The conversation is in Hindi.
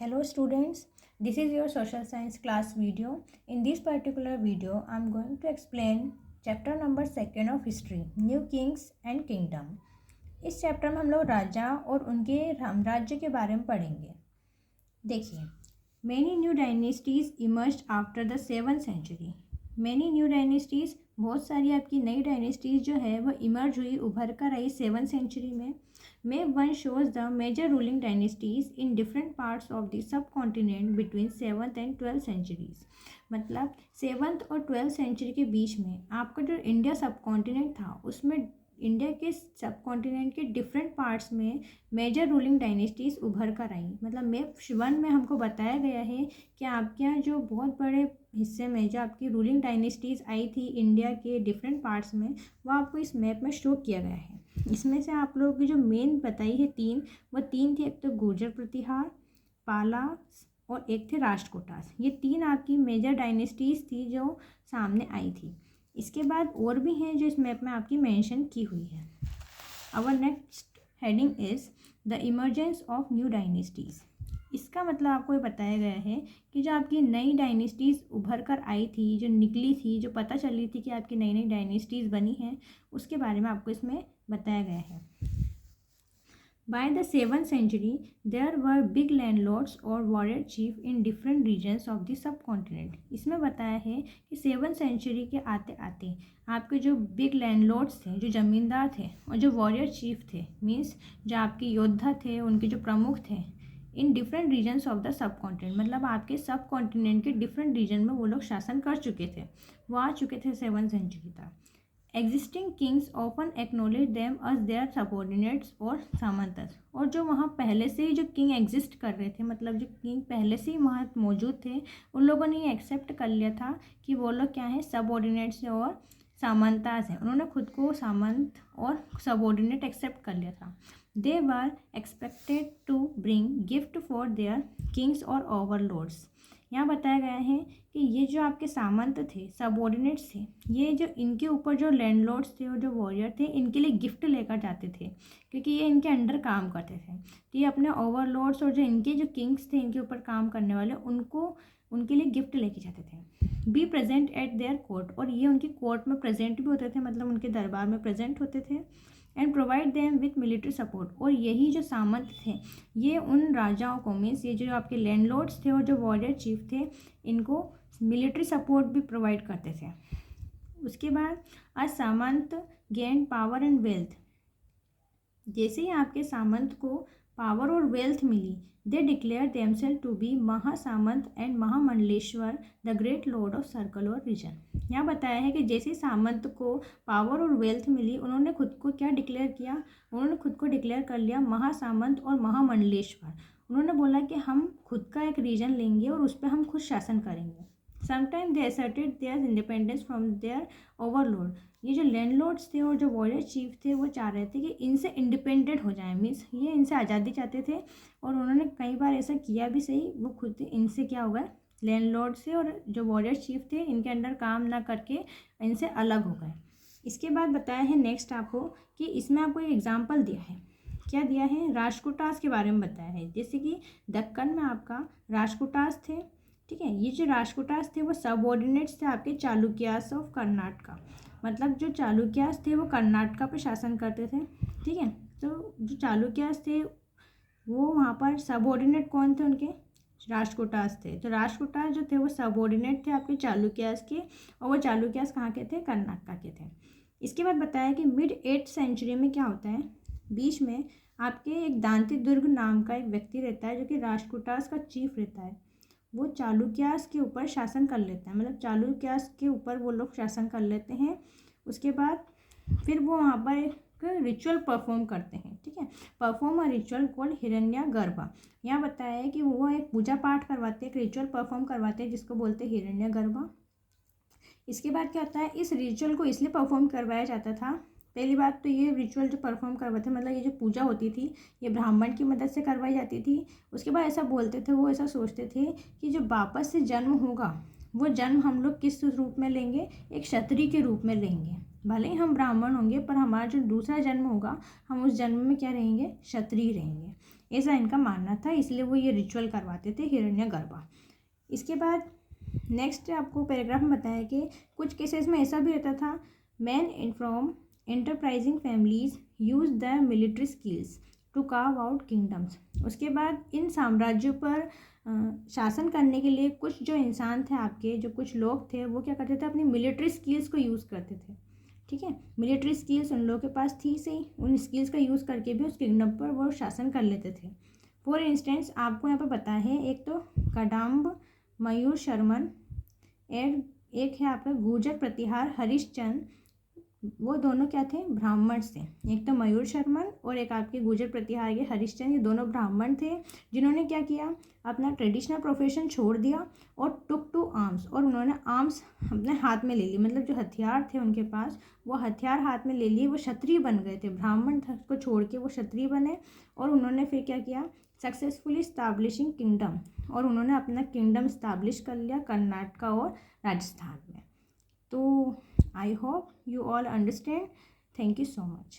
Hello students, this is your social science class video. In this particular video, I am going to explain chapter number 2 of history, New Kings and Kingdom. इस चैप्टर में हम लोग राजा और उनके राज्य के बारे में पढ़ेंगे। देखिए, many new dynasties emerged after the 7th century. Many new dynasties, बहुत सारी आपकी नई डायनेस्टीज जो है वो इमर्ज हुई, उभर कर आई 7th सेंचुरी में। Map 1 shows the major ruling dynasties in different parts of the subcontinent between 7th and 12th centuries. मतलब 7th और 12th सेंचुरी के बीच में आपका जो इंडिया सब कॉन्टिनेंट था उसमें इंडिया के सब कॉन्टिनेंट के डिफरेंट पार्ट्स में मेजर रूलिंग डायनेस्टीज उभर कर आई। मतलब मैप 1 में हमको बताया गया है कि आपके यहाँ जो बहुत बड़े हिस्से में जो आपकी रूलिंग डायनेस्टीज आई थी इंडिया के डिफरेंट पार्ट्स में, वो आपको इस मैप में शो किया गया है। इसमें से आप लोगों की जो मेन बताई है वो तीन थी। एक तो गुर्जर प्रतिहार, पालास और एक थे राष्ट्रकूटास। ये तीन आपकी मेजर डायनेस्टीज थी जो सामने आई थी। इसके बाद और भी हैं जो इस मैप में आपकी मेंशन की हुई है। Our next heading is the emergence of new dynasties. इसका मतलब आपको ये बताया गया है कि जो आपकी नई डायनेस्टीज़ उभर कर आई थी, जो निकली थी, जो पता चली थी कि आपकी नई नई डायनेस्टीज़ बनी हैं, उसके बारे में आपको इसमें बताया गया है। By the 7th century, there were big landlords or warrior chief in different regions of the subcontinent. इसमें बताया है कि 7th सेंचुरी के आते आते आपके जो बिग लैंडलॉर्ड्स थे, जो ज़मींदार थे, और जो वॉरियर चीफ थे, मीन्स जो आपके योद्धा थे, उनके जो प्रमुख थे, in different regions of the subcontinent, मतलब आपके सब कॉन्टिनेंट के डिफरेंट रीजन में वो लोग शासन कर चुके थे, वो आ चुके थे 7th सेंचुरी तक। Existing kings often acknowledge them as their subordinates और सामंतस। और जो वहाँ पहले से ही जो किंग एग्जिस्ट कर रहे थे, मतलब जो किंग पहले से ही वहाँ मौजूद थे, उन लोगों ने ये एक्सेप्ट कर लिया था कि वो लोग क्या हैं, सबॉर्डिनेट्स और सामंतास हैं। उन्होंने खुद को सामंत और सबॉर्डिनेट एक्सेप्ट कर लिया था। They were expected to bring gift for their kings और ओवरलॉर्ड्स। यहाँ बताया गया है कि ये जो आपके सामंत थे, सबऑर्डिनेट्स थे, ये जो इनके ऊपर जो लैंडलॉर्ड्स थे और जो वॉरियर थे, इनके लिए गिफ्ट लेकर जाते थे, क्योंकि ये इनके अंडर काम करते थे। तो ये अपने ओवरलॉर्ड्स और जो इनके जो किंग्स थे, इनके ऊपर काम करने वाले, उनके लिए गिफ्ट लेके जाते थे। Be present at there court, और ये उनकी कोर्ट में प्रेजेंट भी होते थे, मतलब उनके दरबार में प्रेजेंट होते थे। And provide them with military support, और यही जो सामंत थे ये उन राजाओं को, मीन्स ये जो आपके लैंडलॉर्ड्स थे और जो वॉरियर चीफ थे, इनको मिलिट्री सपोर्ट भी प्रोवाइड करते थे। उसके बाद आज samant gain power and wealth. जैसे ही आपके सामंत को पावर और वेल्थ मिली, they declare themselves to be mahasamant and mahamandaleshwar the great lord of circle or region. यहाँ बताया है कि जैसे सामंत को पावर और वेल्थ मिली, उन्होंने खुद को क्या डिक्लेयर किया, उन्होंने खुद को डिक्लेयर कर लिया महासामंत और महामंडलेश्वर। उन्होंने बोला कि हम खुद का एक रीजन लेंगे और उस पर हम खुद शासन करेंगे। Sometime they asserted their independence from their overlord. ये जो लैंडलॉर्ड्स थे और जो वॉरियर चीफ थे, वो चाह रहे थे कि इनसे इंडिपेंडेंट हो जाए, मीन्स ये इनसे आज़ादी चाहते थे, और उन्होंने कई बार ऐसा किया भी सही। वो खुद इनसे क्या हो गए, लैंडलॉर्ड से और जो वॉरियर चीफ थे, इनके अंडर काम ना करके इनसे अलग हो गए। इसके बाद बताया है नेक्स्ट आपको कि इसमें आपको एक एग्जाम्पल दिया है। क्या दिया है, राष्ट्रकूटास के बारे में बताया है। जैसे कि दक्कन में आपका राष्ट्रकूटास थे, ठीक है। ये जो राष्ट्रकूटास थे वो सबऑर्डिनेट्स थे आपके चालुक्यास ऑफ कर्नाटका। मतलब जो चालुक्यास थे वो कर्नाटका पर शासन करते थे, ठीक है। तो जो चालुक्यास थे वो वहाँ पर सबऑर्डिनेट कौन थे, उनके राष्ट्रकूटास थे। तो राष्ट्रकूटास जो थे वो सबऑर्डिनेट थे आपके चालुक्यास के, और वो चालुक्यास कहाँ के थे, कर्नाटका के थे। इसके बाद बताया कि मिड 8th सेंचुरी में क्या होता है, बीच में आपके एक दांती दुर्ग नाम का एक व्यक्ति रहता है जो कि राष्ट्रकूटास का चीफ रहता है। वो चालुक्यास के ऊपर शासन कर लेता है, मतलब चालुक्यास के ऊपर वो लोग शासन कर लेते हैं। उसके बाद फिर वो वहाँ पर एक रिचुअल परफॉर्म करते हैं, ठीक है। Perform a ritual called Hiranyagarbha. यहाँ बताया है कि वो एक पूजा पाठ करवाते हैं, एक रिचुअल परफॉर्म करवाते हैं जिसको बोलते हैं हिरण्यगर्भा। इसके बाद क्या होता है, इस रिचुअल को इसलिए परफॉर्म करवाया जाता था, पहली बात तो ये रिचुअल जो परफॉर्म करवाते मतलब ये जो पूजा होती थी ये ब्राह्मण की मदद से करवाई जाती थी। उसके बाद ऐसा बोलते थे, वो ऐसा सोचते थे कि जो वापस से जन्म होगा वो जन्म हम लोग किस रूप में लेंगे, एक क्षत्रिय के रूप में लेंगे। भले ही हम ब्राह्मण होंगे पर हमारा जो दूसरा जन्म होगा हम उस जन्म में क्या रहेंगे, क्षत्रिय रहेंगे। ऐसा इनका मानना था, इसलिए वो ये रिचुअल करवाते थे हिरण्यगर्भा। इसके बाद नेक्स्ट आपको पैराग्राफ में बताया कि कुछ केसेस में ऐसा भी रहता था, man from enterprising families use the military skills to carve out kingdoms. उसके बाद इन साम्राज्यों पर शासन करने के लिए कुछ जो इंसान थे आपके, जो कुछ लोग थे, वो क्या करते थे, अपनी मिलिट्री स्किल्स को यूज़ करते थे। ठीक है, मिलिट्री स्किल्स उन लोगों के पास थी सही, उन स्किल्स का यूज़ करके भी उस किंगडम पर वो शासन कर लेते थे। फॉर इंस्टेंस आपको यहाँ पर पता है, एक तो कदंब मयूर शर्मन एंड एक है आपका गुर्जर प्रतिहार हरिश्चंद्र, वो दोनों क्या थे, ब्राह्मण थे। एक तो मयूर शर्मन और एक आपके गुर्जर प्रतिहार के हरिश्चंद्र, ये दोनों ब्राह्मण थे जिन्होंने क्या किया, अपना ट्रेडिशनल प्रोफेशन छोड़ दिया और टुक टू आर्म्स, और उन्होंने आर्म्स अपने हाथ में ले ली, मतलब जो हथियार थे उनके पास वो हथियार हाथ में ले लिए, वो क्षत्रिय बन गए थे, ब्राह्मण को छोड़ के वो क्षत्रिय बने। और उन्होंने फिर क्या किया, सक्सेसफुली स्टैब्लिशिंग किंगडम, और उन्होंने अपना किंगडम स्टैब्लिश कर लिया कर्नाटका और राजस्थान में। तो I hope you all understand. Thank you so much.